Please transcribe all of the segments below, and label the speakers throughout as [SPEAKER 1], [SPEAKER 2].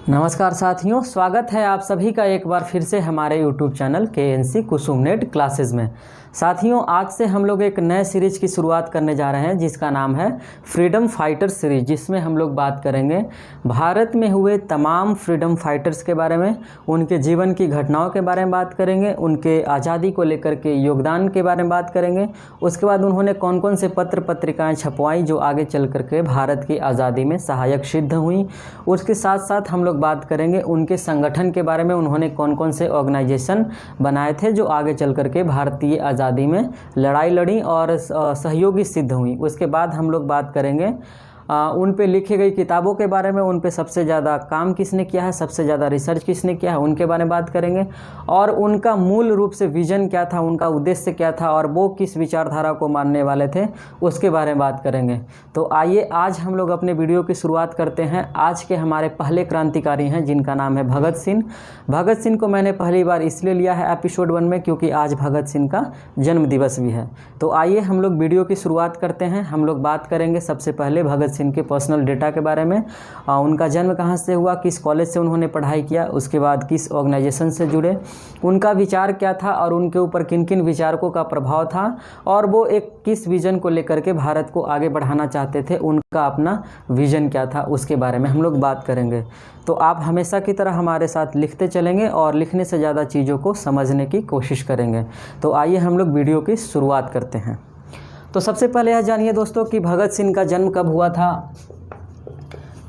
[SPEAKER 1] नमस्कार साथियों, स्वागत है आप सभी का एक बार फिर से हमारे YouTube चैनल KNC कुसुम नेट क्लासेस में। साथियों, आज से हम लोग एक नए सीरीज की शुरुआत करने जा रहे हैं जिसका नाम है फ्रीडम फाइटर्स सीरीज, जिसमें हम लोग बात करेंगे भारत में हुए तमाम फ्रीडम फाइटर्स के बारे में, उनके जीवन की घटनाओं के बारे में बात करेंगे, उनके आज़ादी को लेकर के योगदान के बारे में बात करेंगे। उसके बाद उन्होंने कौन कौन से पत्र पत्रिकाएँ छपवाई जो आगे चल करके भारत की आज़ादी में सहायक सिद्ध हुई। उसके साथ साथ हम लोग बात करेंगे उनके संगठन के बारे में, उन्होंने कौन कौन से ऑर्गेनाइजेशन बनाए थे जो आगे चल करके भारतीय आज़ादी में लड़ाई लड़ी और सहयोगी सिद्ध हुई। उसके बाद हम लोग बात करेंगे उन पे लिखी गई किताबों के बारे में, उन पे सबसे ज़्यादा काम किसने किया है, सबसे ज़्यादा रिसर्च किसने किया है, उनके बारे में बात करेंगे और उनका मूल रूप से विज़न क्या था, उनका उद्देश्य क्या था और वो किस विचारधारा को मानने वाले थे, उसके बारे में बात करेंगे। तो आइए आज हम लोग अपने वीडियो की शुरुआत करते हैं। आज के हमारे पहले क्रांतिकारी हैं जिनका नाम है भगत सिंह। भगत सिंह को मैंने पहली बार इसलिए लिया है एपिसोड 1 में क्योंकि आज भगत सिंह का जन्म दिवस भी है। तो आइए हम लोग वीडियो की शुरुआत करते हैं। हम लोग बात करेंगे सबसे पहले भगत सिंह के पर्सनल डेटा के बारे में, उनका जन्म कहाँ से हुआ, किस कॉलेज से उन्होंने पढ़ाई किया, उसके बाद किस ऑर्गेनाइजेशन से जुड़े, उनका विचार क्या था और उनके ऊपर किन किन विचारकों का प्रभाव था और वो एक किस विज़न को लेकर के भारत को आगे बढ़ाना चाहते थे, उनका अपना विज़न क्या था, उसके बारे में हम लोग बात करेंगे। तो आप हमेशा की तरह हमारे साथ लिखते चलेंगे और लिखने से ज़्यादा चीज़ों को समझने की कोशिश करेंगे। तो आइए हम लोग वीडियो की शुरुआत करते हैं। तो सबसे पहले यह जानिए दोस्तों कि भगत सिंह का जन्म कब हुआ था।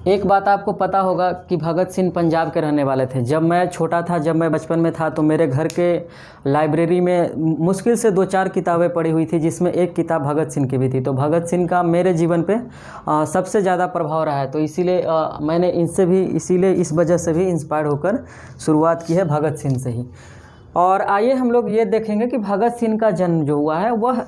[SPEAKER 1] एक बात आपको पता होगा कि भगत सिंह पंजाब के रहने वाले थे। जब मैं छोटा था, जब मैं बचपन में था, तो मेरे घर के लाइब्रेरी में मुश्किल से 2-4 किताबें पढ़ी हुई थी जिसमें एक किताब भगत सिंह की भी थी। तो भगत सिंह का मेरे जीवन पे सबसे ज़्यादा प्रभाव रहा है। तो इसीलिए मैंने इस वजह से भी इंस्पायर होकर शुरुआत की है भगत सिंह से ही। और आइए हम लोग ये देखेंगे कि भगत सिंह का जन्म जो हुआ है वह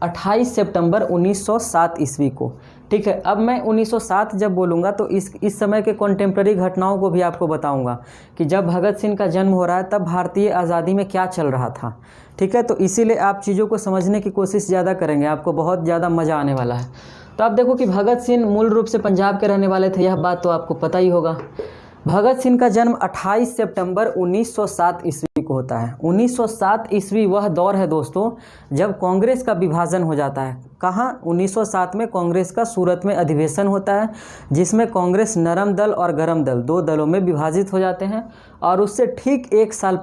[SPEAKER 1] 28 सितंबर 1907 ईस्वी को। ठीक है, अब मैं 1907 जब बोलूँगा तो इस समय के कॉन्टेम्प्रेरी घटनाओं को भी आपको बताऊँगा कि जब भगत सिंह का जन्म हो रहा है तब भारतीय आज़ादी में क्या चल रहा था। ठीक है, तो इसीलिए आप चीज़ों को समझने की कोशिश ज़्यादा करेंगे, आपको बहुत ज़्यादा मज़ा आने वाला है। तो आप देखो कि भगत सिंह मूल रूप से पंजाब के रहने वाले थे, यह बात तो आपको पता ही होगा। भगत सिंह का जन्म 28 सितंबर 1907 ईस्वी को होता है। 1907 ईस्वी वह दौर है दोस्तों जब कांग्रेस का विभाजन हो जाता है। कहाँ? 1907 में कांग्रेस का सूरत में अधिवेशन होता है जिसमें कांग्रेस नरम दल और गरम दल 2 दलों में विभाजित हो जाते हैं। और उससे ठीक एक साल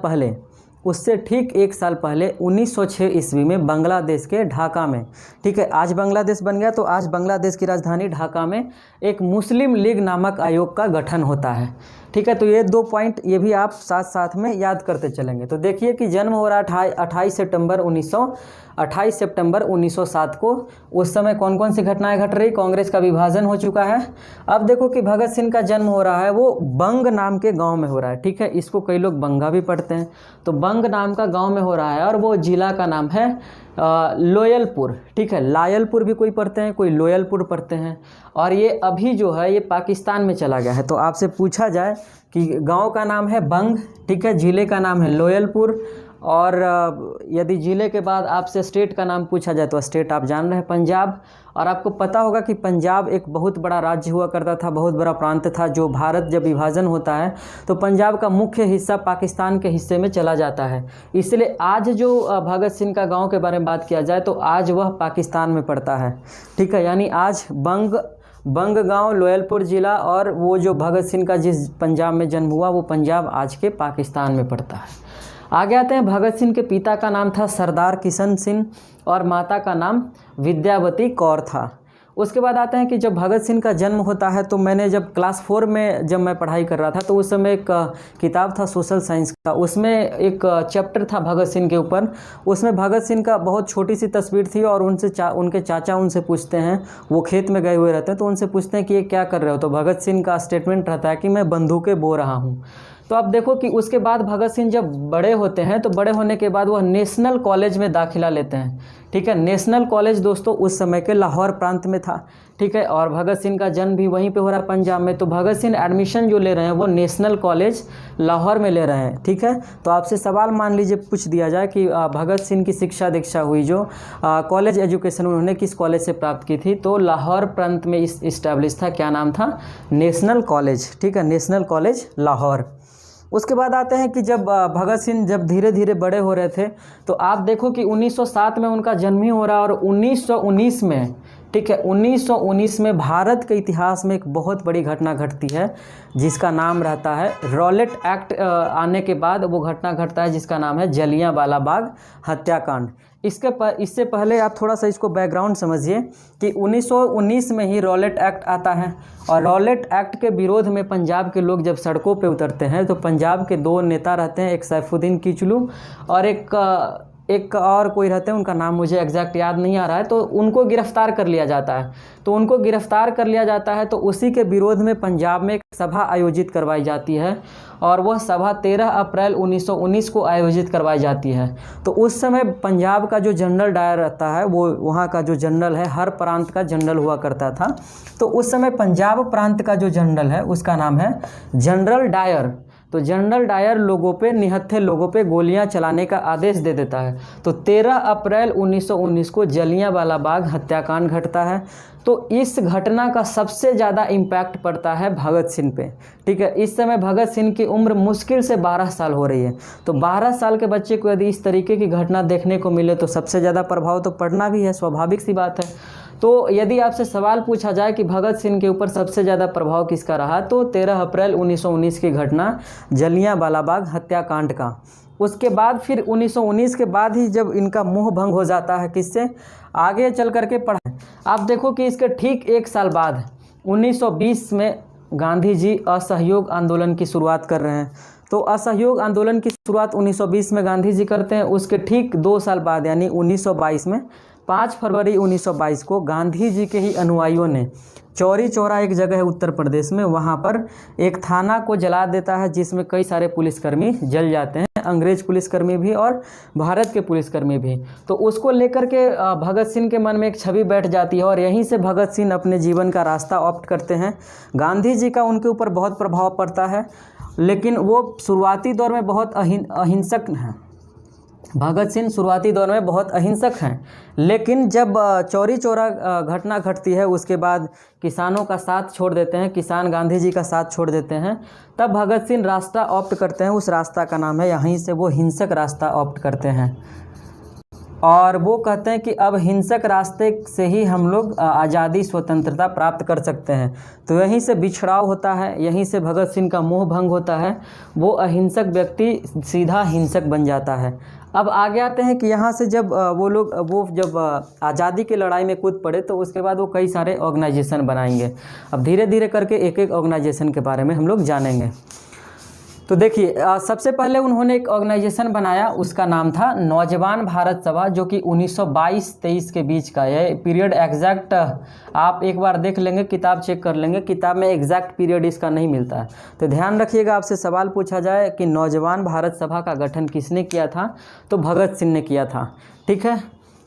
[SPEAKER 1] पहले 1906 ईस्वी में बांग्लादेश के ढाका में, ठीक है, आज बांग्लादेश बन गया, तो आज बांग्लादेश की राजधानी ढाका में एक मुस्लिम लीग नामक आयोग का गठन होता है। ठीक है, तो ये 2 पॉइंट ये भी आप साथ साथ में याद करते चलेंगे। तो देखिए कि जन्म हो रहा है 28 सितंबर 1907 को। उस समय कौन कौन सी घटनाएं घट रही, कांग्रेस का विभाजन हो चुका है। अब देखो कि भगत सिंह का जन्म हो रहा है वो बंग नाम के गांव में हो रहा है। ठीक है, इसको कई लोग बंगा भी पढ़ते हैं। तो बंग नाम का गांव में हो रहा है और वो जिला का नाम है लोयलपुर। ठीक है, लायलपुर भी कोई पढ़ते हैं, कोई लोयलपुर पढ़ते हैं। और ये अभी जो है ये पाकिस्तान में चला गया है। तो आपसे पूछा जाए कि गांव का नाम है बंग, ठीक है, जिले का नाम है लोयलपुर, और यदि जिले के बाद आपसे स्टेट का नाम पूछा जाए तो स्टेट आप जान रहे हैं पंजाब। और आपको पता होगा कि पंजाब एक बहुत बड़ा राज्य हुआ करता था, बहुत बड़ा प्रांत था। जो भारत जब विभाजन होता है तो पंजाब का मुख्य हिस्सा पाकिस्तान के हिस्से में चला जाता है। इसलिए आज जो भगत सिंह का गांव के बारे में बात किया जाए तो आज वह पाकिस्तान में पड़ता है। ठीक है, यानी आज बंग गांव, लोयलपुर जिला और वो जो भगत सिंह का जिस पंजाब में जन्म हुआ वो पंजाब आज के पाकिस्तान में पड़ता है। आगे आते हैं, भगत सिंह के पिता का नाम था सरदार किशन सिंह और माता का नाम विद्यावती कौर था। उसके बाद आते हैं कि जब भगत सिंह का जन्म होता है तो मैंने जब क्लास 4 में जब मैं पढ़ाई कर रहा था तो उस समय एक किताब था सोशल साइंस का, उसमें एक चैप्टर था भगत सिंह के ऊपर। उसमें भगत सिंह का बहुत छोटी सी तस्वीर थी और उनके चाचा उनसे पूछते हैं, वो खेत में गए हुए रहते हैं, तो उनसे पूछते हैं कि ये क्या कर रहे हो। तो भगत सिंह का स्टेटमेंट रहता है कि मैं बंदूकें बो रहा हूँ। तो अब देखो कि उसके बाद भगत सिंह जब बड़े होते हैं तो बड़े होने के बाद वह नेशनल कॉलेज में दाखिला लेते हैं। ठीक है, नेशनल कॉलेज दोस्तों उस समय के लाहौर प्रांत में था। ठीक है, और भगत सिंह का जन्म भी वहीं पे हो रहा है, पंजाब में। तो भगत सिंह एडमिशन जो ले रहे हैं वो नेशनल कॉलेज लाहौर में ले रहे हैं। ठीक है, तो आपसे सवाल मान लीजिए पूछ दिया जाए कि भगत सिंह की शिक्षा दीक्षा हुई जो कॉलेज एजुकेशन उन्होंने किस कॉलेज से प्राप्त की थी, तो लाहौर प्रांत में इस्टेब्लिश था। क्या नाम था? National college. ठीक है, नेशनल कॉलेज लाहौर। उसके बाद आते हैं कि जब भगत सिंह जब धीरे धीरे बड़े हो रहे थे तो आप देखो कि 1907 में उनका जन्म ही हो रहा है, और 1919 में, ठीक है, 1919 में भारत के इतिहास में एक बहुत बड़ी घटना घटती है जिसका नाम रहता है रॉलेट एक्ट। आने के बाद वो घटना घटता है जिसका नाम है जलियांवाला बाग हत्याकांड। इससे पहले आप थोड़ा सा इसको बैकग्राउंड समझिए कि 1919 में ही रॉलेट एक्ट आता है, और रॉलेट एक्ट के विरोध में पंजाब के लोग जब सड़कों पे उतरते हैं तो पंजाब के दो नेता रहते हैं, एक सैफुद्दीन किचलू और एक और कोई रहते हैं, उनका नाम मुझे एग्जैक्ट याद नहीं आ रहा है। तो उनको गिरफ्तार कर लिया जाता है। तो उनको गिरफ्तार कर लिया जाता है तो उसी के विरोध में पंजाब में एक सभा आयोजित करवाई जाती है, और वह सभा 13 अप्रैल 1919 को आयोजित करवाई जाती है। तो उस समय पंजाब का जो जनरल डायर रहता है, वो वहाँ का जो जनरल है, हर प्रांत का जनरल हुआ करता था। तो उस समय पंजाब प्रांत का जो जनरल है उसका नाम है जनरल डायर। तो जनरल डायर लोगों पे, निहत्थे लोगों पे गोलियां चलाने का आदेश दे देता है। तो 13 अप्रैल 1919 को जलियांवाला बाग हत्याकांड घटता है। तो इस घटना का सबसे ज़्यादा इम्पैक्ट पड़ता है भगत सिंह पे। ठीक है, इस समय भगत सिंह की उम्र मुश्किल से 12 साल हो रही है। तो 12 साल के बच्चे को यदि इस तरीके की घटना देखने को मिले तो सबसे ज़्यादा प्रभाव तो पड़ना भी है, स्वाभाविक सी बात है। तो यदि आपसे सवाल पूछा जाए कि भगत सिंह के ऊपर सबसे ज़्यादा प्रभाव किसका रहा, तो 13 अप्रैल 1919 की घटना जलियांवाला बाग हत्याकांड का। उसके बाद फिर 1919 के बाद ही जब इनका मोह भंग हो जाता है, किससे? आगे चल करके पढ़ा। आप देखो कि इसके ठीक एक साल बाद 1920 में गांधी जी असहयोग आंदोलन की शुरुआत कर रहे हैं। तो असहयोग आंदोलन की शुरुआत 1920 में गांधी जी करते हैं। उसके ठीक 2 साल बाद यानी 1922 में 5 फरवरी 1922 को गांधी जी के ही अनुयायियों ने चौरी चौरा एक जगह है उत्तर प्रदेश में, वहाँ पर एक थाना को जला देता है जिसमें कई सारे पुलिसकर्मी जल जाते हैं, अंग्रेज पुलिसकर्मी भी और भारत के पुलिसकर्मी भी। तो उसको लेकर के भगत सिंह के मन में एक छवि बैठ जाती है, और यहीं से भगत सिंह अपने जीवन का रास्ता ऑप्ट करते हैं। गांधी जी का उनके ऊपर बहुत प्रभाव पड़ता है, लेकिन वो शुरुआती दौर में बहुत अहिंसक हैं। भगत सिंह शुरुआती दौर में बहुत अहिंसक हैं, लेकिन जब चौरी चौरा घटना घटती है उसके बाद किसानों का साथ छोड़ देते हैं, किसान गांधी जी का साथ छोड़ देते हैं, तब भगत सिंह रास्ता ऑप्ट करते हैं। उस रास्ता का नाम है, यहीं से वो हिंसक रास्ता ऑप्ट करते हैं, और वो कहते हैं कि अब हिंसक रास्ते से ही हम लोग आज़ादी स्वतंत्रता प्राप्त कर सकते हैं। तो यहीं से बिछड़ाव होता है, यहीं से भगत सिंह का मोह भंग होता है। वो अहिंसक व्यक्ति सीधा हिंसक बन जाता है। अब आगे आते हैं कि यहाँ से जब वो जब आज़ादी की लड़ाई में कूद पड़े तो उसके बाद वो कई सारे ऑर्गेनाइजेशन बनाएंगे। अब धीरे धीरे करके एक एक ऑर्गेनाइजेशन के बारे में हम लोग जानेंगे। तो देखिए, सबसे पहले उन्होंने एक ऑर्गेनाइजेशन बनाया, उसका नाम था नौजवान भारत सभा, जो कि 1922-23 के बीच का है। पीरियड एग्जैक्ट आप एक बार देख लेंगे, किताब चेक कर लेंगे, किताब में एग्जैक्ट पीरियड इसका नहीं मिलता है। तो ध्यान रखिएगा, आपसे सवाल पूछा जाए कि नौजवान भारत सभा का गठन किसने किया था, तो भगत सिंह ने किया था। ठीक है,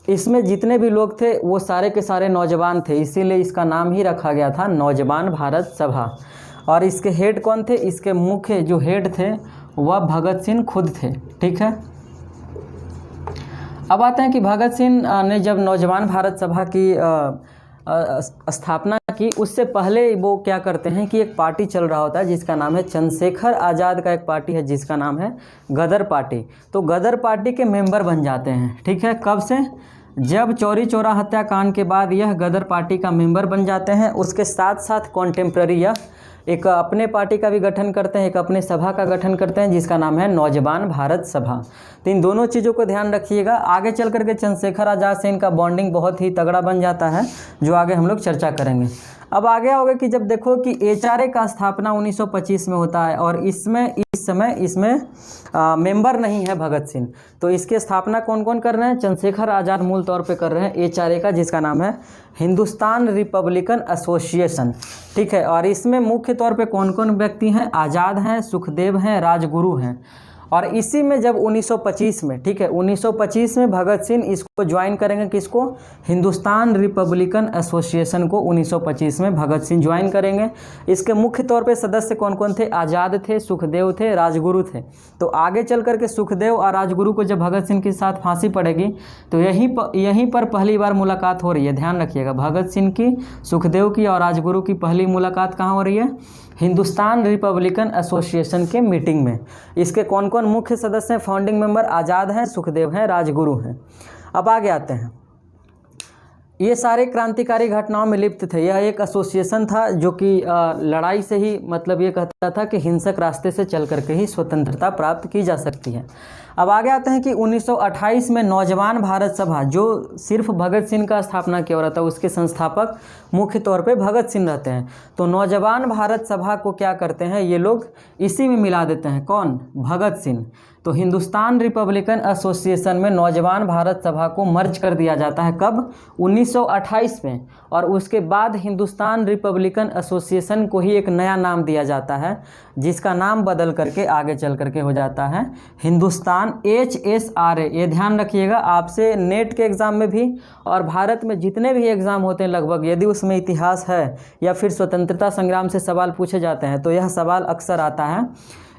[SPEAKER 1] इसमें जितने भी लोग थे वो सारे के सारे नौजवान थे, इसीलिए इसका नाम ही रखा गया था नौजवान भारत सभा। और इसके हेड कौन थे? इसके मुख्य जो हेड थे वह भगत सिंह खुद थे। ठीक है, अब आते हैं कि भगत सिंह ने जब नौजवान भारत सभा की स्थापना की, उससे पहले वो क्या करते हैं कि एक पार्टी चल रहा होता है जिसका नाम है चंद्रशेखर आज़ाद का एक पार्टी है जिसका नाम है गदर पार्टी। तो गदर पार्टी के मेंबर बन जाते हैं। ठीक है, कब से? जब चौरी चौरा हत्याकांड के बाद यह गदर पार्टी का मेंबर बन जाते हैं। उसके साथ साथ कॉन्टेम्प्ररी यह एक अपने पार्टी का भी गठन करते हैं, एक अपने सभा का गठन करते हैं जिसका नाम है नौजवान भारत सभा। तो इन दोनों चीज़ों को ध्यान रखिएगा। आगे चल करके चंद्रशेखर आज़ाद से इनका बॉन्डिंग बहुत ही तगड़ा बन जाता है, जो आगे हम लोग चर्चा करेंगे। अब आगे होगा कि जब देखो कि HRA का स्थापना 1925 में होता है और इस समय इसमें मेंबर नहीं है भगत सिंह, तो इसकी स्थापना कौन कौन कर रहे हैं? चंद्रशेखर आज़ाद मूल तौर पे कर रहे हैं HRA का, जिसका नाम है हिंदुस्तान रिपब्लिकन एसोसिएशन, ठीक है। और इसमें मुख्य तौर पे कौन कौन व्यक्ति हैं? आज़ाद हैं, सुखदेव हैं, राजगुरु हैं। और इसी में जब 1925 में, ठीक है, 1925 में भगत सिंह इसको ज्वाइन करेंगे, किसको? हिंदुस्तान रिपब्लिकन एसोसिएशन को 1925 में भगत सिंह ज्वाइन करेंगे। इसके मुख्य तौर पे सदस्य कौन कौन थे? आज़ाद थे, सुखदेव थे, राजगुरु थे। तो आगे चल करके सुखदेव और राजगुरु को जब भगत सिंह के साथ फांसी पड़ेगी तो यहीं पर पहली बार मुलाकात हो रही है। ध्यान रखिएगा, भगत सिंह की, सुखदेव की और राजगुरु की पहली मुलाकात कहाँ हो रही है? हिंदुस्तान रिपब्लिकन एसोसिएशन के मीटिंग में। इसके कौन कौन मुख्य सदस्य हैं? फाउंडिंग मेंबर आज़ाद हैं, सुखदेव हैं, राजगुरु हैं। अब आगे आते हैं, ये सारे क्रांतिकारी घटनाओं में लिप्त थे। यह एक एसोसिएशन था जो कि लड़ाई से ही, मतलब ये कहता था कि हिंसक रास्ते से चल करके ही स्वतंत्रता प्राप्त की जा सकती है। अब आगे आते हैं कि 1928 में नौजवान भारत सभा, जो सिर्फ भगत सिंह का स्थापना किया हो रहा था, उसके संस्थापक मुख्य तौर पे भगत सिंह रहते हैं। तो नौजवान भारत सभा को क्या करते हैं ये लोग? इसी में मिला देते हैं। कौन? भगत सिंह। तो हिंदुस्तान रिपब्लिकन एसोसिएशन में नौजवान भारत सभा को मर्ज कर दिया जाता है। कब? 1928 में। और उसके बाद हिंदुस्तान रिपब्लिकन एसोसिएशन को ही एक नया नाम दिया जाता है, जिसका नाम बदल करके आगे चल करके हो जाता है हिंदुस्तान HSRA। ये ध्यान रखिएगा, आपसे नेट के एग्ज़ाम में भी और भारत में जितने भी एग्ज़ाम होते हैं लगभग, यदि उसमें इतिहास है या फिर स्वतंत्रता संग्राम से सवाल पूछे जाते हैं तो यह सवाल अक्सर आता है।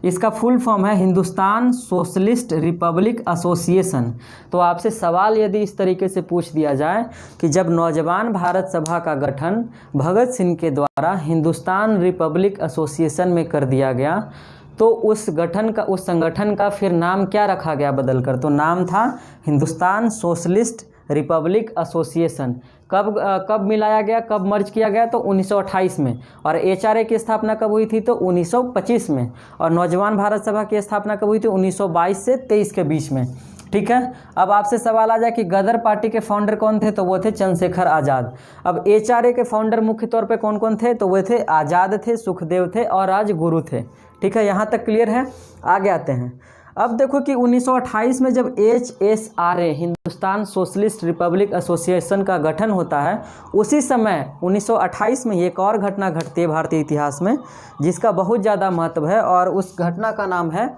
[SPEAKER 1] इसका फुल फॉर्म है हिंदुस्तान सोशलिस्ट रिपब्लिक एसोसिएशन। तो आपसे सवाल यदि इस तरीके से पूछ दिया जाए कि जब नौजवान भारत सभा का गठन भगत सिंह के द्वारा हिंदुस्तान रिपब्लिक एसोसिएशन में कर दिया गया, तो उस संगठन का फिर नाम क्या रखा गया बदलकर? तो नाम था हिंदुस्तान सोशलिस्ट रिपब्लिक एसोसिएशन। कब मिलाया गया, कब मर्ज किया गया? तो 1928 में। और HRA की स्थापना कब हुई थी? तो 1925 में। और नौजवान भारत सभा की स्थापना कब हुई थी? 1922 से 23 के बीच में, ठीक है। अब आपसे सवाल आ जाए कि गदर पार्टी के फाउंडर कौन थे? तो वो थे चंद्रशेखर आज़ाद। अब HRA के फाउंडर मुख्य तौर पे कौन कौन थे? तो वो थे आज़ाद थे, सुखदेव थे और राजगुरु थे, ठीक है। यहाँ तक क्लियर है? आगे आते हैं। अब देखो कि 1928 में जब HSRA Hindustan socialist Republic association का गठन होता है, उसी समय 1928 में एक और घटना घटती है भारतीय इतिहास में, जिसका बहुत ज़्यादा महत्व है। और उस घटना का नाम है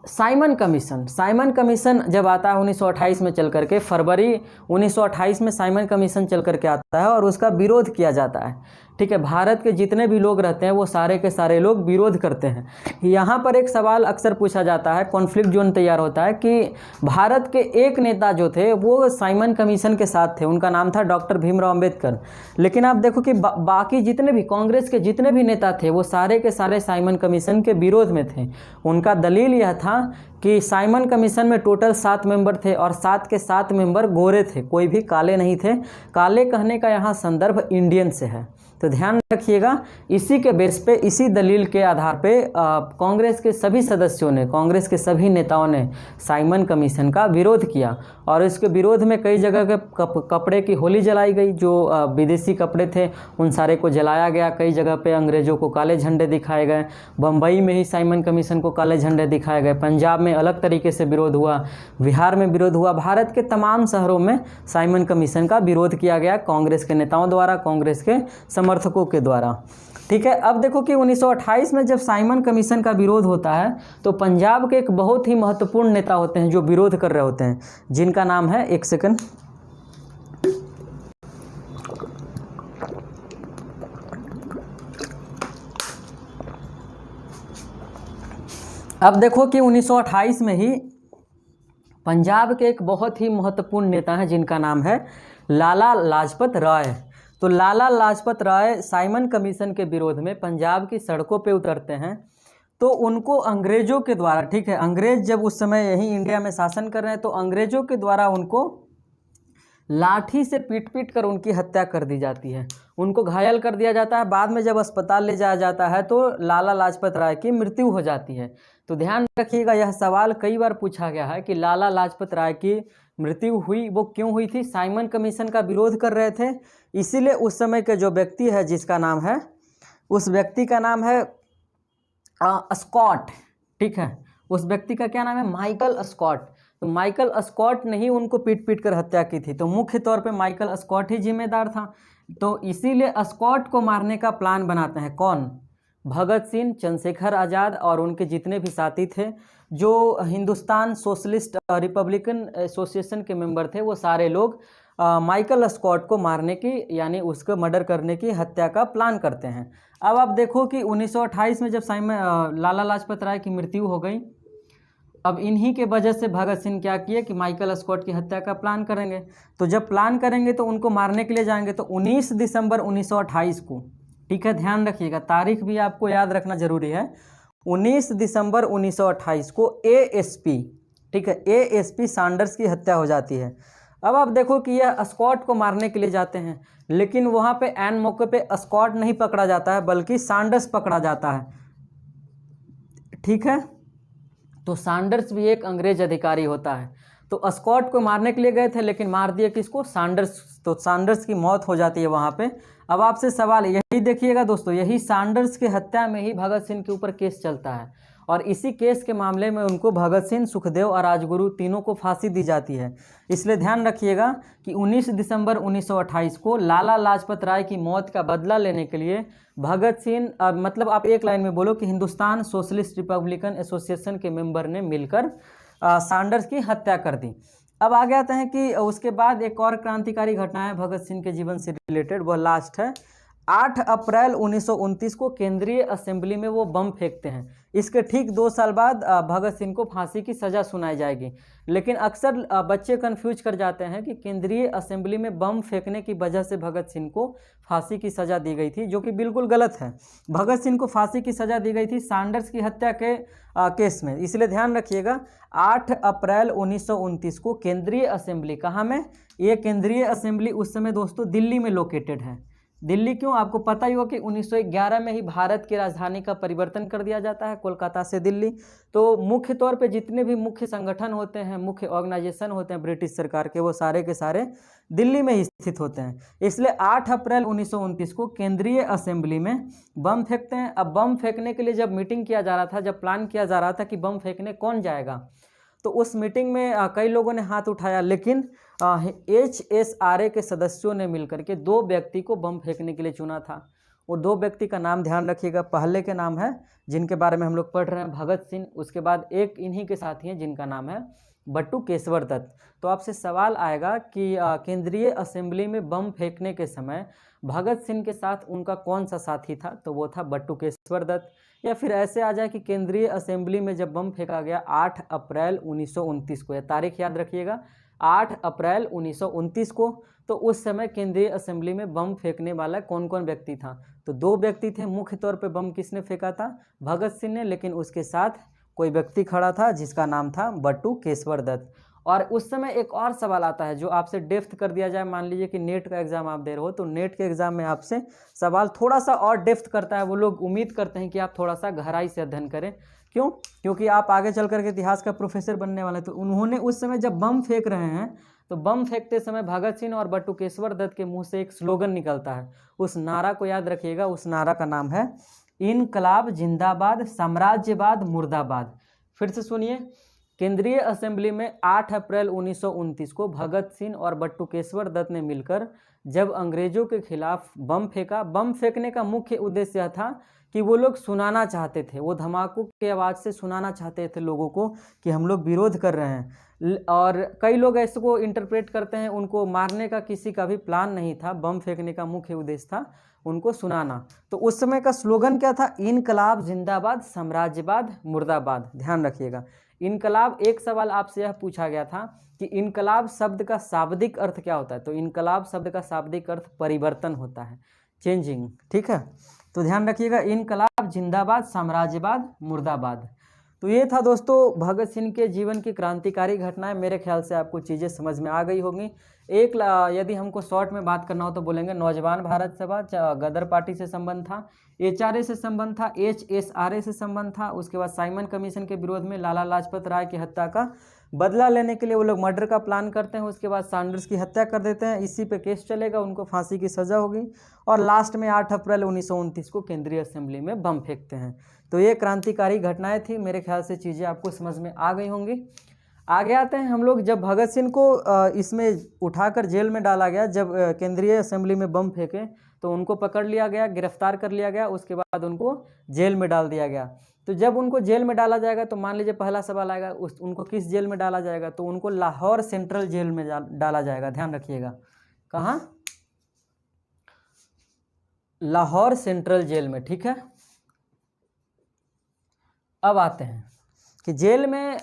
[SPEAKER 1] साइमन कमीशन। साइमन कमीशन जब आता है 1928 में चल करके, फरवरी 1928 में साइमन कमीशन चल करके आता है और उसका विरोध किया जाता है, ठीक है। भारत के जितने भी लोग रहते हैं वो सारे के सारे लोग विरोध करते हैं। यहाँ पर एक सवाल अक्सर पूछा जाता है, कॉन्फ्लिक्ट जोन तैयार होता है कि भारत के एक नेता जो थे वो साइमन कमीशन के साथ थे, उनका नाम था डॉक्टर भीमराव अंबेडकर। लेकिन आप देखो कि बाकी जितने भी कांग्रेस के जितने भी नेता थे वो सारे के सारे साइमन कमीशन के विरोध में थे। उनका दलील यह था कि साइमन कमीशन में टोटल 7 मेंबर थे और 7 के 7 मेंबर गोरे थे, कोई भी काले नहीं थे। काले कहने का यहाँ संदर्भ इंडियन से है, तो ध्यान रखिएगा। इसी के बेस पे, इसी दलील के आधार पे कांग्रेस के सभी सदस्यों ने, कांग्रेस के सभी नेताओं ने साइमन कमीशन का विरोध किया। और इसके विरोध में कई जगह के कपड़े की होली जलाई गई, जो विदेशी कपड़े थे उन सारे को जलाया गया। कई जगह पे अंग्रेज़ों को काले झंडे दिखाए गए। बम्बई में ही साइमन कमीशन को काले झंडे दिखाए गए। पंजाब में अलग तरीके से विरोध हुआ, बिहार में विरोध हुआ। भारत के तमाम शहरों में साइमन कमीशन का विरोध किया गया कांग्रेस के नेताओं द्वारा, कांग्रेस के समर्थकों के द्वारा, ठीक है। अब देखो कि 1928 में जब साइमन कमीशन का विरोध होता है तो पंजाब के एक बहुत ही महत्वपूर्ण नेता होते हैं जो विरोध कर रहे होते हैं, जिनका नाम है, एक सेकंड, अब देखो कि 1928 में ही पंजाब के एक बहुत ही महत्वपूर्ण नेता हैं जिनका नाम है लाला लाजपत राय। तो लाला लाजपत राय साइमन कमीशन के विरोध में पंजाब की सड़कों पे उतरते हैं। तो उनको अंग्रेज़ों के द्वारा, ठीक है, अंग्रेज़ जब उस समय यहीं इंडिया में शासन कर रहे हैं तो अंग्रेज़ों के द्वारा उनको लाठी से पीट कर उनकी हत्या कर दी जाती है। उनको घायल कर दिया जाता है। बाद में जब अस्पताल ले जाया जाता है तो लाला लाजपत राय की मृत्यु हो जाती है। तो ध्यान रखिएगा, यह सवाल कई बार पूछा गया है कि लाला लाजपत राय की मृत्यु हुई, वो क्यों हुई थी? साइमन कमीशन का विरोध कर रहे थे, इसीलिए उस समय के जो व्यक्ति है जिसका नाम है, उस व्यक्ति का नाम है स्कॉट, ठीक है, उस व्यक्ति का क्या नाम है? Michael Scott. तो माइकल स्कॉट ने ही उनको पीट पीट कर हत्या की थी। तो मुख्य तौर पे माइकल स्कॉट ही जिम्मेदार था। तो इसीलिए स्कॉट को मारने का प्लान बनाते हैं कौन? भगत सिंह, चंद्रशेखर आज़ाद और उनके जितने भी साथी थे, जो हिंदुस्तान सोशलिस्ट रिपब्लिकन एसोसिएशन के मेंबर थे, वो सारे लोग माइकल स्कॉट को मारने की यानी उसको मर्डर करने की, हत्या का प्लान करते हैं। अब आप देखो कि 1928 में जब लाला लाजपत राय की मृत्यु हो गई, अब इन्हीं के वजह से भगत सिंह क्या किए कि माइकल स्कॉट की हत्या का प्लान करेंगे। तो जब प्लान करेंगे तो उनको मारने के लिए जाएंगे। तो 19 दिसंबर 1928 को, ठीक है, ध्यान रखिएगा, तारीख भी आपको याद रखना जरूरी है। 19 दिसंबर 1928 को एएसपी, ठीक है, एएसपी सैंडर्स की हत्या हो जाती है। अब आप देखो कि यह स्कॉट को मारने के लिए जाते हैं, लेकिन वहाँ पे एन मौके पे स्कॉट नहीं पकड़ा जाता है बल्कि सैंडर्स पकड़ा जाता है, ठीक है। तो सैंडर्स भी एक अंग्रेज अधिकारी होता है। तो स्कॉट को मारने के लिए गए थे लेकिन मार दिए किसको? सैंडर्स। तो सैंडर्स की मौत हो जाती है वहाँ पे। अब आपसे सवाल यही देखिएगा दोस्तों, यही सैंडर्स की हत्या में ही भगत सिंह के ऊपर केस चलता है और इसी केस के मामले में उनको भगत सिंह, सुखदेव और राजगुरु तीनों को फांसी दी जाती है। इसलिए ध्यान रखिएगा कि 19 दिसंबर 1928 को लाला लाजपत राय की मौत का बदला लेने के लिए भगत सिंह, मतलब आप एक लाइन में बोलो कि हिंदुस्तान सोशलिस्ट रिपब्लिकन एसोसिएशन के मेंबर ने मिलकर सैंडर्स की हत्या कर दी। अब आगे आते हैं कि उसके बाद एक और क्रांतिकारी घटना है भगत सिंह के जीवन से रिलेटेड, वह लास्ट है। 8 अप्रैल 1929 को केंद्रीय असेंबली में वो बम फेंकते हैं। इसके ठीक 2 साल बाद भगत सिंह को फांसी की सज़ा सुनाई जाएगी। लेकिन अक्सर बच्चे कंफ्यूज कर जाते हैं कि केंद्रीय असेंबली में बम फेंकने की वजह से भगत सिंह को फांसी की सज़ा दी गई थी, जो कि बिल्कुल गलत है। भगत सिंह को फांसी की सज़ा दी गई थी सैंडर्स की हत्या के केस में। इसलिए ध्यान रखिएगा, 8 अप्रैल 1929 को केंद्रीय असेंबली, कहाँ में? ये केंद्रीय असेंबली उस समय दोस्तों दिल्ली में लोकेटेड है। दिल्ली क्यों? आपको पता ही होगा कि 1911 में ही भारत की राजधानी का परिवर्तन कर दिया जाता है कोलकाता से दिल्ली। तो मुख्य तौर पे जितने भी मुख्य संगठन होते हैं, मुख्य ऑर्गेनाइजेशन होते हैं ब्रिटिश सरकार के, वो सारे के सारे दिल्ली में ही स्थित होते हैं। इसलिए 8 अप्रैल 1929 को केंद्रीय असेंबली में बम फेंकते हैं। अब बम फेंकने के लिए जब मीटिंग किया जा रहा था, जब प्लान किया जा रहा था कि बम फेंकने कौन जाएगा, तो उस मीटिंग में कई लोगों ने हाथ उठाया, लेकिन HSRA के सदस्यों ने मिलकर के 2 व्यक्ति को बम फेंकने के लिए चुना था। वो 2 व्यक्ति का नाम ध्यान रखिएगा। पहले के नाम है जिनके बारे में हम लोग पढ़ रहे हैं भगत सिंह, उसके बाद एक इन्हीं के साथी हैं जिनका नाम है बट्टू केशवर दत्त। तो आपसे सवाल आएगा कि केंद्रीय असेंबली में बम फेंकने के समय भगत सिंह के साथ उनका कौन सा साथी था? तो वो था बट्टू केशवर दत्त। या फिर ऐसे आ जाए कि केंद्रीय असेंबली में जब बम फेंका गया 8 अप्रैल 1929 को, यह तारीख याद रखिएगा, 8 अप्रैल 1929 को, तो उस समय केंद्रीय असेंबली में बम फेंकने वाला कौन कौन व्यक्ति था? तो 2 व्यक्ति थे। मुख्य तौर पे बम किसने फेंका था? भगत सिंह ने, लेकिन उसके साथ कोई व्यक्ति खड़ा था जिसका नाम था बट्टू केशवर दत्त। और उस समय एक और सवाल आता है जो आपसे डेप्थ कर दिया जाए। मान लीजिए कि नेट का एग्जाम आप दे रहे हो, तो नेट के एग्जाम में आपसे सवाल थोड़ा सा और डेप्थ करता है। वो लोग उम्मीद करते हैं कि आप थोड़ा सा गहराई से अध्ययन करें। क्यों? क्योंकि आप आगे चल करके इतिहास का प्रोफेसर बनने वाले। तो उन्होंने उस समय जब बम फेंक रहे हैं, तो बम फेंकते समय भगत सिंह और बट्टू केशवर दत्त के मुंह से एक स्लोगन निकलता है। उस नारा को याद रखिएगा, उस नारा का नाम है इनकलाब जिंदाबाद, साम्राज्यवाद मुर्दाबाद। फिर से सुनिए, केंद्रीय असेंबली में 8 अप्रैल 1929 को भगत सिंह और बट्टू केशवर दत्त ने मिलकर जब अंग्रेजों के खिलाफ बम फेंका। बम फेंकने का मुख्य उद्देश्य यह था कि वो लोग सुनाना चाहते थे, वो धमाकों की आवाज़ से सुनाना चाहते थे लोगों को कि हम लोग विरोध कर रहे हैं। और कई लोग ऐसे को इंटरप्रेट करते हैं, उनको मारने का किसी का भी प्लान नहीं था, बम फेंकने का मुख्य उद्देश्य था उनको सुनाना। तो उस समय का स्लोगन क्या था? इनकलाब जिंदाबाद, साम्राज्यवाद मुर्दाबाद। ध्यान रखिएगा, इनकलाब, एक सवाल आपसे यह पूछा गया था कि इनकलाब शब्द का शाब्दिक अर्थ क्या होता है? तो इनकलाब शब्द का शाब्दिक अर्थ परिवर्तन होता है, चेंजिंग, ठीक है। तो ध्यान रखिएगा, इनकलाब जिंदाबाद, साम्राज्यवाद मुर्दाबाद। तो ये था दोस्तों भगत सिंह के जीवन की क्रांतिकारी घटनाएं। मेरे ख्याल से आपको चीज़ें समझ में आ गई होंगी। एक यदि हमको शॉर्ट में बात करना हो तो बोलेंगे नौजवान भारत सभा, गदर पार्टी से संबंध था, HRA से संबंध था, HSRA से संबंध था। उसके बाद साइमन कमीशन के विरोध में लाला लाजपत राय की हत्या का बदला लेने के लिए वो लोग मर्डर का प्लान करते हैं। उसके बाद सैंडर्स की हत्या कर देते हैं, इसी पे केस चलेगा, उनको फांसी की सज़ा होगी। और लास्ट में 8 अप्रैल 1929 को केंद्रीय असेंबली में बम फेंकते हैं। तो ये क्रांतिकारी घटनाएं थी। मेरे ख्याल से चीज़ें आपको समझ में आ गई होंगी। आगे आते हैं हम लोग। जब भगत सिंह को इसमें उठाकर जेल में डाला गया, जब केंद्रीय असेंबली में बम फेंके तो उनको पकड़ लिया गया, गिरफ्तार कर लिया गया। उसके बाद उनको जेल में डाल दिया गया। तो जब उनको जेल में डाला जाएगा तो मान लीजिए पहला सवाल आएगा उनको किस जेल में डाला जाएगा, तो उनको लाहौर सेंट्रल जेल में डाला जाएगा। ध्यान रखिएगा, कहाँ? लाहौर सेंट्रल जेल में, ठीक है। अब आते हैं कि जेल में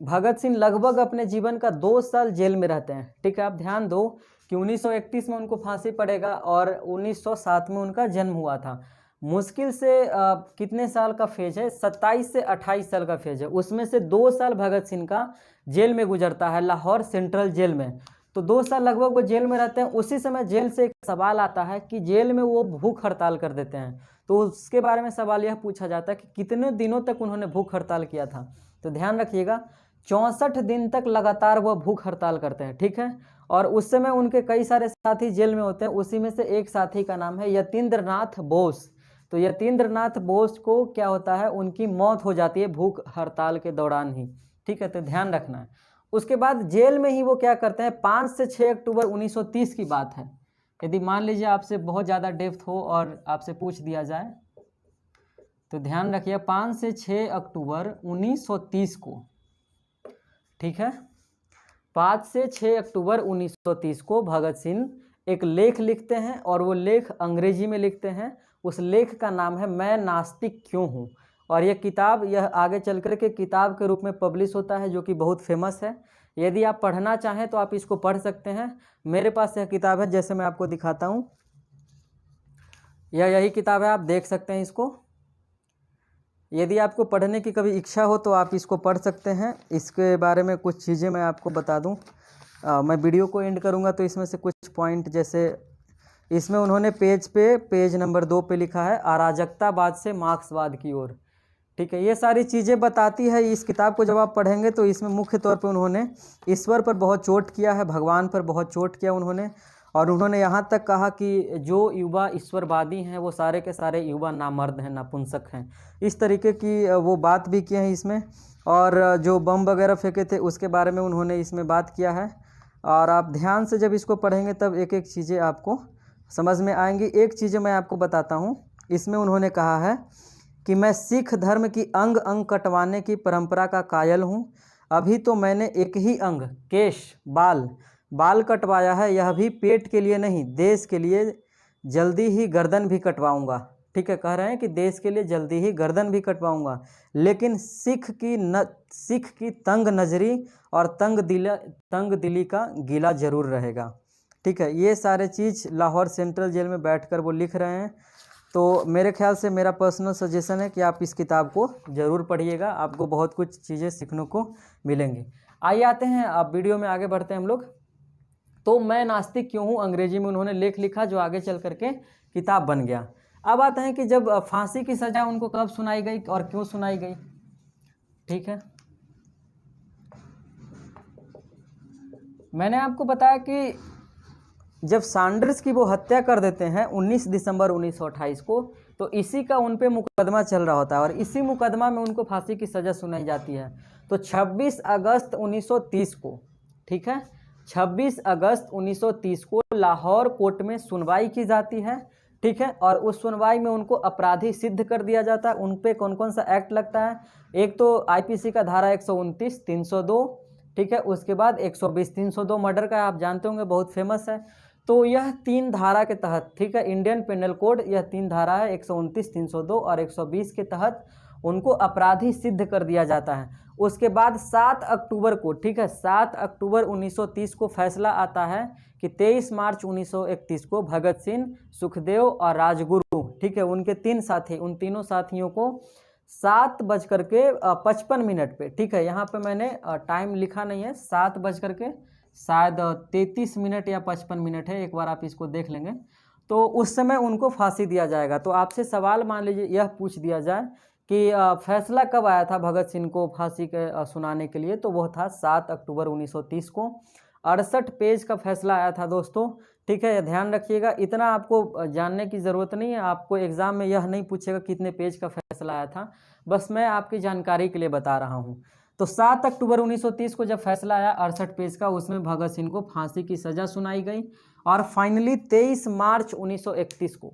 [SPEAKER 1] भगत सिंह लगभग अपने जीवन का 2 साल जेल में रहते हैं, ठीक है। आप ध्यान दो कि 1931 में उनको फांसी पड़ेगा और 1907 में उनका जन्म हुआ था। मुश्किल से कितने साल का फेज है? 27 से 28 साल का फेज है। उसमें से 2 साल भगत सिंह का जेल में गुजरता है, लाहौर सेंट्रल जेल में। तो 2 साल लगभग वो जेल में रहते हैं। उसी समय जेल से एक सवाल आता है कि जेल में वो भूख हड़ताल कर देते हैं। तो उसके बारे में सवाल यह पूछा जाता है कि कितने दिनों तक उन्होंने भूख हड़ताल किया था। तो ध्यान रखिएगा, 64 दिन तक लगातार वो भूख हड़ताल करते हैं, ठीक है। और उस समय उनके कई सारे साथी जेल में होते हैं। उसी में से एक साथी का नाम है यतीन्द्र नाथ बोस। तो यतीन्द्र नाथ बोस को क्या होता है, उनकी मौत हो जाती है भूख हड़ताल के दौरान ही, ठीक है। तो ध्यान रखना है। उसके बाद जेल में ही वो क्या करते हैं, 5 से 6 अक्टूबर 1930 की बात है। यदि मान लीजिए आपसे बहुत ज़्यादा डेप्थ हो और आपसे पूछ दिया जाए तो ध्यान रखिए, 5 से 6 अक्टूबर 1930 को, ठीक है, 5 से 6 अक्टूबर 1930 को भगत सिंह एक लेख लिखते हैं और वो लेख अंग्रेजी में लिखते हैं। उस लेख का नाम है मैं नास्तिक क्यों हूँ। और यह किताब यह आगे चल कर के किताब के रूप में पब्लिश होता है, जो कि बहुत फेमस है। यदि आप पढ़ना चाहें तो आप इसको पढ़ सकते हैं। मेरे पास यह किताब है, जैसे मैं आपको दिखाता हूँ, यही किताब है, आप देख सकते हैं इसको। यदि आपको पढ़ने की कभी इच्छा हो तो आप इसको पढ़ सकते हैं। इसके बारे में कुछ चीज़ें मैं आपको बता दूं। मैं वीडियो को एंड करूंगा तो इसमें से कुछ पॉइंट, जैसे इसमें उन्होंने पेज नंबर 2 पे लिखा है अराजकतावाद से मार्क्सवाद की ओर, ठीक है। ये सारी चीज़ें बताती है। इस किताब को जब आप पढ़ेंगे तो इसमें मुख्य तौर पे उन्होंने ईश्वर पर बहुत चोट किया है, भगवान पर बहुत चोट किया उन्होंने। और उन्होंने यहाँ तक कहा कि जो युवा ईश्वरवादी हैं वो सारे के सारे युवा नामर्द हैं, नपुंसक हैं। इस तरीके की वो बात भी की है इसमें। और जो बम वगैरह फेंके थे उसके बारे में उन्होंने इसमें बात किया है। और आप ध्यान से जब इसको पढ़ेंगे तब एक एक चीज़ें आपको समझ में आएंगी। एक चीज़ मैं आपको बताता हूँ, इसमें उन्होंने कहा है कि मैं सिख धर्म की अंग अंग कटवाने की परंपरा का कायल हूँ। अभी तो मैंने एक ही अंग, केश, बाल कटवाया है, यह भी पेट के लिए नहीं, देश के लिए जल्दी ही गर्दन भी कटवाऊंगा, ठीक है। कह रहे हैं कि देश के लिए जल्दी ही गर्दन भी कटवाऊंगा, लेकिन सिख की तंग नजरी और तंग दिली का गिला जरूर रहेगा, ठीक है। ये सारे चीज़ लाहौर सेंट्रल जेल में बैठकर वो लिख रहे हैं। तो मेरे ख्याल से मेरा पर्सनल सजेशन है कि आप इस किताब को ज़रूर पढ़िएगा, आपको बहुत कुछ चीज़ें सीखने को मिलेंगी। आइए आते हैं, अब वीडियो में आगे बढ़ते हैं हम लोग। तो मैं नास्तिक क्यों हूँ, अंग्रेजी में उन्होंने लेख लिखा जो आगे चल करके किताब बन गया। अब आते हैं कि जब फांसी की सज़ा उनको कब सुनाई गई और क्यों सुनाई गई, ठीक है। मैंने आपको बताया कि जब सैंडर्स की वो हत्या कर देते हैं 19 दिसंबर 1928 को, तो इसी का उन पे मुकदमा चल रहा होता है और इसी मुकदमा में उनको फांसी की सज़ा सुनाई जाती है। तो 26 अगस्त 1930 को, ठीक है, 26 अगस्त 1930 को लाहौर कोर्ट में सुनवाई की जाती है, ठीक है। और उस सुनवाई में उनको अपराधी सिद्ध कर दिया जाता है। उन पे कौन कौन सा एक्ट लगता है, एक तो आईपीसी का धारा 129, 302, ठीक है। उसके बाद 120, 302 मर्डर का आप जानते होंगे, बहुत फेमस है। तो यह 3 धारा के तहत, ठीक है, इंडियन पेनल कोड, यह 3 धारा है, 129, 302 और 120 के तहत उनको अपराधी सिद्ध कर दिया जाता है। उसके बाद 7 अक्टूबर को, ठीक है, 7 अक्टूबर 1930 को फैसला आता है कि 23 मार्च 1931 को भगत सिंह, सुखदेव और राजगुरु, ठीक है, उनके 3 साथी, उन तीनों साथियों को 7:55 पे, ठीक है, यहाँ पे मैंने टाइम लिखा नहीं है, 7:57 शायद 33 मिनट या 55 मिनट है, एक बार आप इसको देख लेंगे। तो उस समय उनको फांसी दिया जाएगा। तो आपसे सवाल मान लीजिए यह पूछ दिया जाए कि फैसला कब आया था भगत सिंह को फांसी के सुनाने के लिए, तो वह था 7 अक्टूबर 1930 को। 68 पेज का फैसला आया था दोस्तों, ठीक है, ध्यान रखिएगा। इतना आपको जानने की ज़रूरत नहीं है, आपको एग्ज़ाम में यह नहीं पूछेगा कितने पेज का फैसला आया था, बस मैं आपकी जानकारी के लिए बता रहा हूँ। तो 7 अक्टूबर 1930 को जब फैसला आया 68 पेज का, उसमें भगत सिंह को फांसी की सज़ा सुनाई गई। और फाइनली 23 मार्च 1931 को,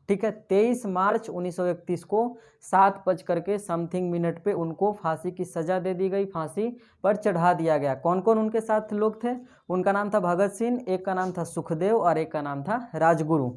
[SPEAKER 1] ठीक है, 23 मार्च 1931 को 7:समथिंग पे उनको फांसी की सज़ा दे दी गई, फांसी पर चढ़ा दिया गया। कौन कौन उनके साथ लोग थे? उनका नाम था भगत सिंह, एक का नाम था सुखदेव और एक का नाम था राजगुरु।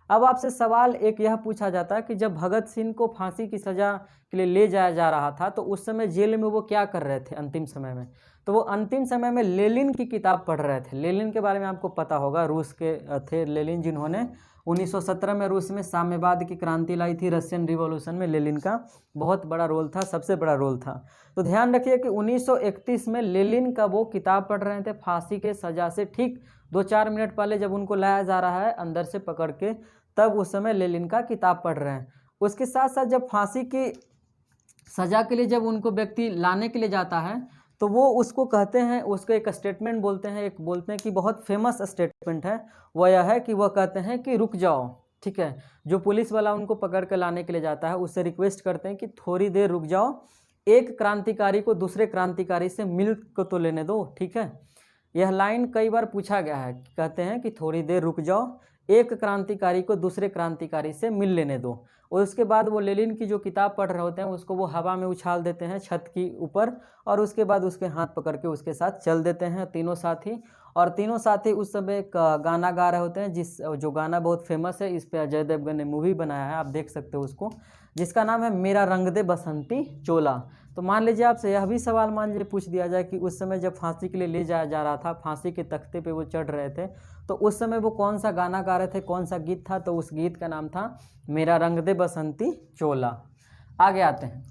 [SPEAKER 1] अब आपसे सवाल एक यह पूछा जाता है कि जब भगत सिंह को फांसी की सज़ा के लिए ले जाया जा रहा था तो उस समय जेल में वो क्या कर रहे थे अंतिम समय में? तो वो अंतिम समय में लेनिन की किताब पढ़ रहे थे। लेनिन के बारे में आपको पता होगा, रूस के थे लेनिन, जिन्होंने 1917 में रूस में साम्यवाद की क्रांति लाई थी। रशियन रिवॉल्यूशन में लेनिन का बहुत बड़ा रोल था, सबसे बड़ा रोल था। तो ध्यान रखिए कि 1931 में लेनिन का वो किताब पढ़ रहे थे फांसी के सज़ा से ठीक 2-4 मिनट पहले, जब उनको लाया जा रहा है अंदर से पकड़ के, तब उस समय लेनिन का किताब पढ़ रहे हैं। उसके साथ साथ जब फांसी की सज़ा के लिए जब उनको व्यक्ति लाने के लिए जाता है तो वो उसको कहते हैं, उसको एक स्टेटमेंट बोलते हैं, एक बोलते हैं कि बहुत फेमस स्टेटमेंट है, वह यह है कि वह कहते हैं कि रुक जाओ, ठीक है। जो पुलिस वाला उनको पकड़ कर लाने के लिए जाता है उससे रिक्वेस्ट करते हैं कि थोड़ी देर रुक जाओ, एक क्रांतिकारी को दूसरे क्रांतिकारी से मिल को तो लेने दो, ठीक है। यह लाइन कई बार पूछा गया है, कहते हैं कि थोड़ी देर रुक जाओ, एक क्रांतिकारी को दूसरे क्रांतिकारी से मिल लेने दो। और उसके बाद वो लेनिन की जो किताब पढ़ रहे होते हैं उसको वो हवा में उछाल देते हैं छत की ऊपर, और उसके बाद उसके हाथ पकड़ के उसके साथ चल देते हैं तीनों साथी। और तीनों साथी उस समय एक गाना गा रहे होते हैं, जो गाना बहुत फेमस है, इस पर अजय देवगन ने मूवी बनाया है, आप देख सकते हो उसको, जिसका नाम है मेरा रंग दे बसंती चोला। तो मान लीजिए आपसे यह भी सवाल मान लीजिए पूछ दिया जाए कि उस समय जब फांसी के लिए ले जाया जा रहा था, फांसी के तख्ते पे वो चढ़ रहे थे, तो उस समय वो कौन सा गाना गा रहे थे, कौन सा गीत था? तो उस गीत का नाम था मेरा रंग दे बसंती चोला। आगे आते हैं।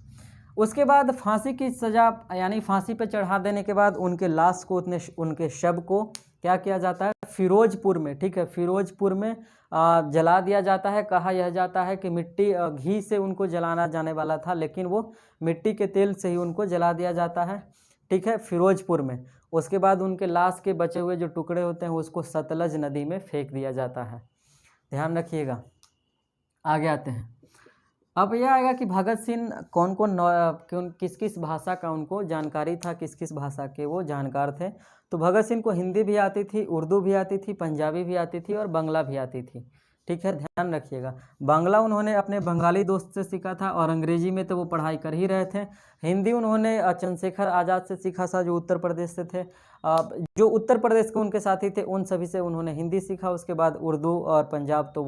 [SPEAKER 1] उसके बाद फांसी की सज़ा यानी फांसी पे चढ़ा देने के बाद उनके लाश को उनके शव को क्या किया जाता है? फिरोजपुर में, ठीक है, फिरोजपुर में जला दिया जाता है। कहा यह जाता है कि मिट्टी घी से उनको जलाना जाने वाला था, लेकिन वो मिट्टी के तेल से ही उनको जला दिया जाता है, ठीक है, फिरोजपुर में। उसके बाद उनके लाश के बचे हुए जो टुकड़े होते हैं उसको सतलज नदी में फेंक दिया जाता है, ध्यान रखिएगा। आगे आते हैं। अब यह आएगा कि भगत सिंह कौन किस किस भाषा का उनको जानकारी था, किस किस भाषा के वो जानकार थे। तो भगत सिंह को हिंदी भी आती थी, उर्दू भी आती थी, पंजाबी भी आती थी और बांग्ला भी आती थी, ठीक है, ध्यान रखिएगा। बांग्ला उन्होंने अपने बंगाली दोस्त से सीखा था और अंग्रेजी में तो वो पढ़ाई कर ही रहे थे। हिंदी उन्होंने चंद्रशेखर आज़ाद से सीखा था, जो उत्तर प्रदेश से थे। जो उत्तर प्रदेश के उनके साथी थे उन सभी से उन्होंने हिंदी सीखा। उसके बाद उर्दू और पंजाब तो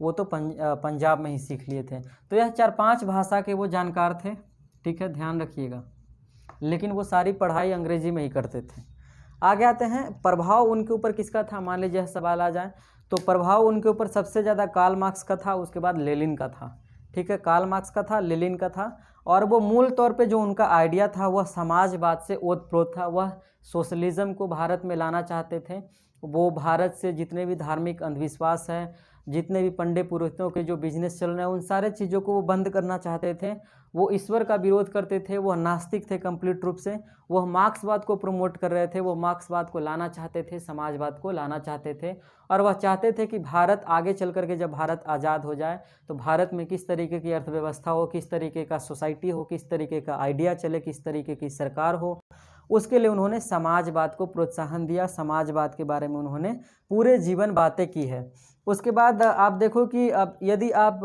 [SPEAKER 1] वो तो पंजाब में ही सीख लिए थे। तो यह 4-5 भाषा के वो जानकार थे, ठीक है, ध्यान रखिएगा। लेकिन वो सारी पढ़ाई अंग्रेजी में ही करते थे। आगे आते हैं। प्रभाव उनके ऊपर किसका था? मान लीजिए सवाल आ जाए तो प्रभाव उनके ऊपर सबसे ज़्यादा कार्ल मार्क्स का था, उसके बाद लेनिन का था, ठीक है, कार्ल मार्क्स का था, लेनिन का था। और वो मूल तौर पे जो उनका आइडिया था वह समाजवाद से ओतप्रोत था। वह सोशलिज्म को भारत में लाना चाहते थे। वो भारत से जितने भी धार्मिक अंधविश्वास हैं, जितने भी पंडित पुरोहितों के जो बिजनेस चल रहे हैं, उन सारे चीज़ों को वो बंद करना चाहते थे। वो ईश्वर का विरोध करते थे, वह नास्तिक थे कंप्लीट रूप से। वह मार्क्सवाद को प्रमोट कर रहे थे, वो मार्क्सवाद को लाना चाहते थे, समाजवाद को लाना चाहते थे। और वह चाहते थे कि भारत आगे चल करके जब भारत आज़ाद हो जाए तो भारत में किस तरीके की अर्थव्यवस्था हो, किस तरीके का सोसाइटी हो, किस तरीके का आइडिया चले, किस तरीके की सरकार हो। उसके लिए उन्होंने समाजवाद को प्रोत्साहन दिया। समाजवाद के बारे में उन्होंने पूरे जीवन बातें की है। उसके बाद आप देखो कि अब यदि आप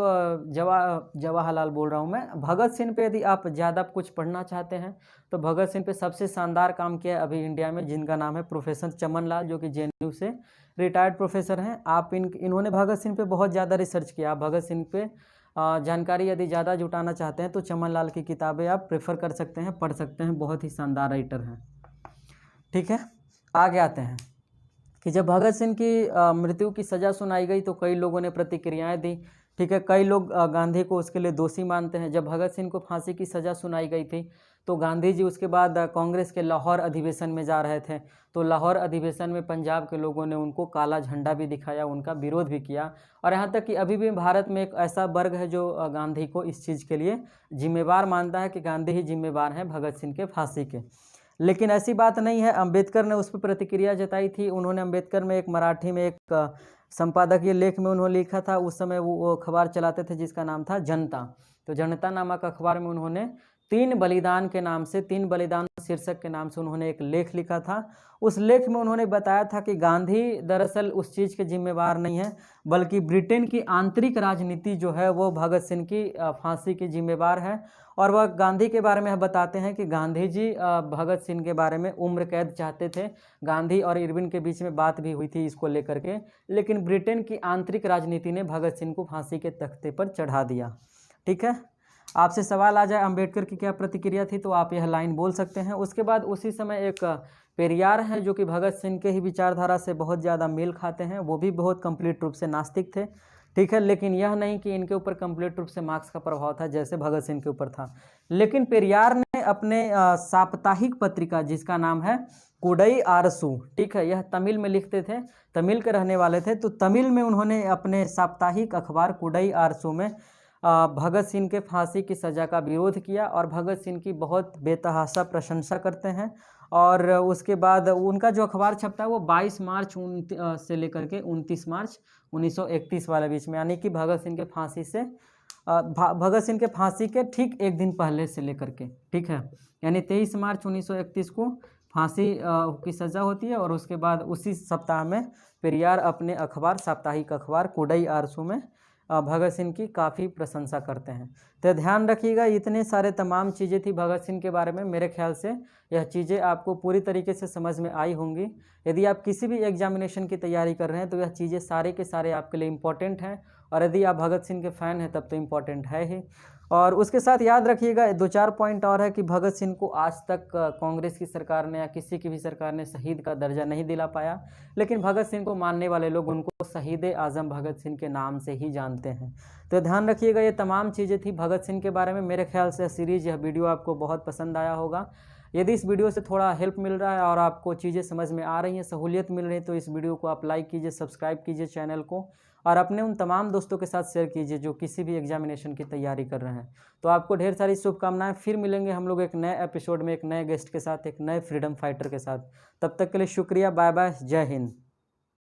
[SPEAKER 1] जवाहरलाल बोल रहा हूँ मैं, भगत सिंह पे यदि आप ज़्यादा कुछ पढ़ना चाहते हैं तो भगत सिंह पे सबसे शानदार काम किया है अभी इंडिया में, जिनका नाम है प्रोफेसर चमन लाल, जो कि JNU से रिटायर्ड प्रोफेसर हैं। आप इन्होंने भगत सिंह पे बहुत ज़्यादा रिसर्च किया। आप भगत सिंह पे जानकारी यदि ज़्यादा जुटाना चाहते हैं तो चमन लाल की किताबें आप प्रेफर कर सकते हैं, पढ़ सकते हैं, बहुत ही शानदार राइटर हैं, ठीक है। आगे आते हैं कि जब भगत सिंह की मृत्यु की सज़ा सुनाई गई तो कई लोगों ने प्रतिक्रियाएं दी। ठीक है, कई लोग गांधी को उसके लिए दोषी मानते हैं। जब भगत सिंह को फांसी की सज़ा सुनाई गई थी तो गांधी जी उसके बाद कांग्रेस के लाहौर अधिवेशन में जा रहे थे, तो लाहौर अधिवेशन में पंजाब के लोगों ने उनको काला झंडा भी दिखाया, उनका विरोध भी किया। और यहाँ तक कि अभी भी भारत में एक ऐसा वर्ग है जो गांधी को इस चीज़ के लिए जिम्मेवार मानता है कि गांधी ही जिम्मेवार हैं भगत सिंह के फांसी के। लेकिन ऐसी बात नहीं है। अंबेडकर ने उस पर प्रतिक्रिया जताई थी। उन्होंने अंबेडकर में एक मराठी में एक संपादकीय लेख में उन्होंने लिखा था, उस समय वो अखबार चलाते थे जिसका नाम था जनता। तो जनता नामक अखबार में उन्होंने 3 बलिदान के नाम से, 3 बलिदान शीर्षक के नाम से उन्होंने एक लेख लिखा था। उस लेख में उन्होंने बताया था कि गांधी दरअसल उस चीज़ के जिम्मेवार नहीं है, बल्कि ब्रिटेन की आंतरिक राजनीति जो है वो भगत सिंह की फांसी की जिम्मेवार है। और वह गांधी के बारे में बताते हैं कि गांधी जी भगत सिंह के बारे में उम्र कैद चाहते थे। गांधी और इरविन के बीच में बात भी हुई थी इसको लेकर के, लेकिन ब्रिटेन की आंतरिक राजनीति ने भगत सिंह को फांसी के तख्ते पर चढ़ा दिया। ठीक है, आपसे सवाल आ जाए अंबेडकर की क्या प्रतिक्रिया थी तो आप यह लाइन बोल सकते हैं। उसके बाद उसी समय एक पेरियार हैं जो कि भगत सिंह के ही विचारधारा से बहुत ज़्यादा मेल खाते हैं, वो भी बहुत कंप्लीट रूप से नास्तिक थे। ठीक है, लेकिन यह नहीं कि इनके ऊपर कंप्लीट रूप से मार्क्स का प्रभाव था जैसे भगत सिंह के ऊपर था। लेकिन पेरियार ने अपने साप्ताहिक पत्रिका जिसका नाम है कुडई आरसू, ठीक है, यह तमिल में लिखते थे, तमिल के रहने वाले थे, तो तमिल में उन्होंने अपने साप्ताहिक अखबार कुडई आरसू में भगत सिंह के फांसी की सज़ा का विरोध किया और भगत सिंह की बहुत बेतहाशा प्रशंसा करते हैं। और उसके बाद उनका जो अखबार छपता है वो 22 मार्च से लेकर के 29 मार्च 1931 वाले बीच में, यानी कि भगत सिंह के फांसी से भगत सिंह के फांसी के ठीक एक दिन पहले से लेकर के, ठीक है, यानी 23 मार्च 1931 को फांसी की सज़ा होती है। और उसके बाद उसी सप्ताह में पेरियार अपने अखबार साप्ताहिक अखबार कुडई आरसू में भगत सिंह की काफ़ी प्रशंसा करते हैं। तो ध्यान रखिएगा, इतने सारे तमाम चीज़ें थी भगत सिंह के बारे में। मेरे ख्याल से यह चीज़ें आपको पूरी तरीके से समझ में आई होंगी। यदि आप किसी भी एग्जामिनेशन की तैयारी कर रहे हैं तो यह चीज़ें सारे के सारे आपके लिए इम्पोर्टेंट हैं, और यदि आप भगत सिंह के फ़ैन हैं तब तो इम्पोर्टेंट है ही। और उसके साथ याद रखिएगा 2-4 पॉइंट और है कि भगत सिंह को आज तक कांग्रेस की सरकार ने या किसी की भी सरकार ने शहीद का दर्जा नहीं दिला पाया, लेकिन भगत सिंह को मानने वाले लोग उनको शहीद आज़म भगत सिंह के नाम से ही जानते हैं। तो ध्यान रखिएगा, ये तमाम चीज़ें थी भगत सिंह के बारे में। मेरे ख्याल से सीरीज़, यह वीडियो आपको बहुत पसंद आया होगा। यदि इस वीडियो से थोड़ा हेल्प मिल रहा है और आपको चीज़ें समझ में आ रही हैं, सहूलियत मिल रही है, तो इस वीडियो को आप लाइक कीजिए, सब्सक्राइब कीजिए चैनल को, और अपने उन तमाम दोस्तों के साथ शेयर कीजिए जो किसी भी एग्जामिनेशन की तैयारी कर रहे हैं। तो आपको ढेर सारी शुभकामनाएं। फिर मिलेंगे हम लोग एक नए एपिसोड में, एक नए गेस्ट के साथ, एक नए फ्रीडम फाइटर के साथ। तब तक के लिए शुक्रिया, बाय बाय, जय हिंद।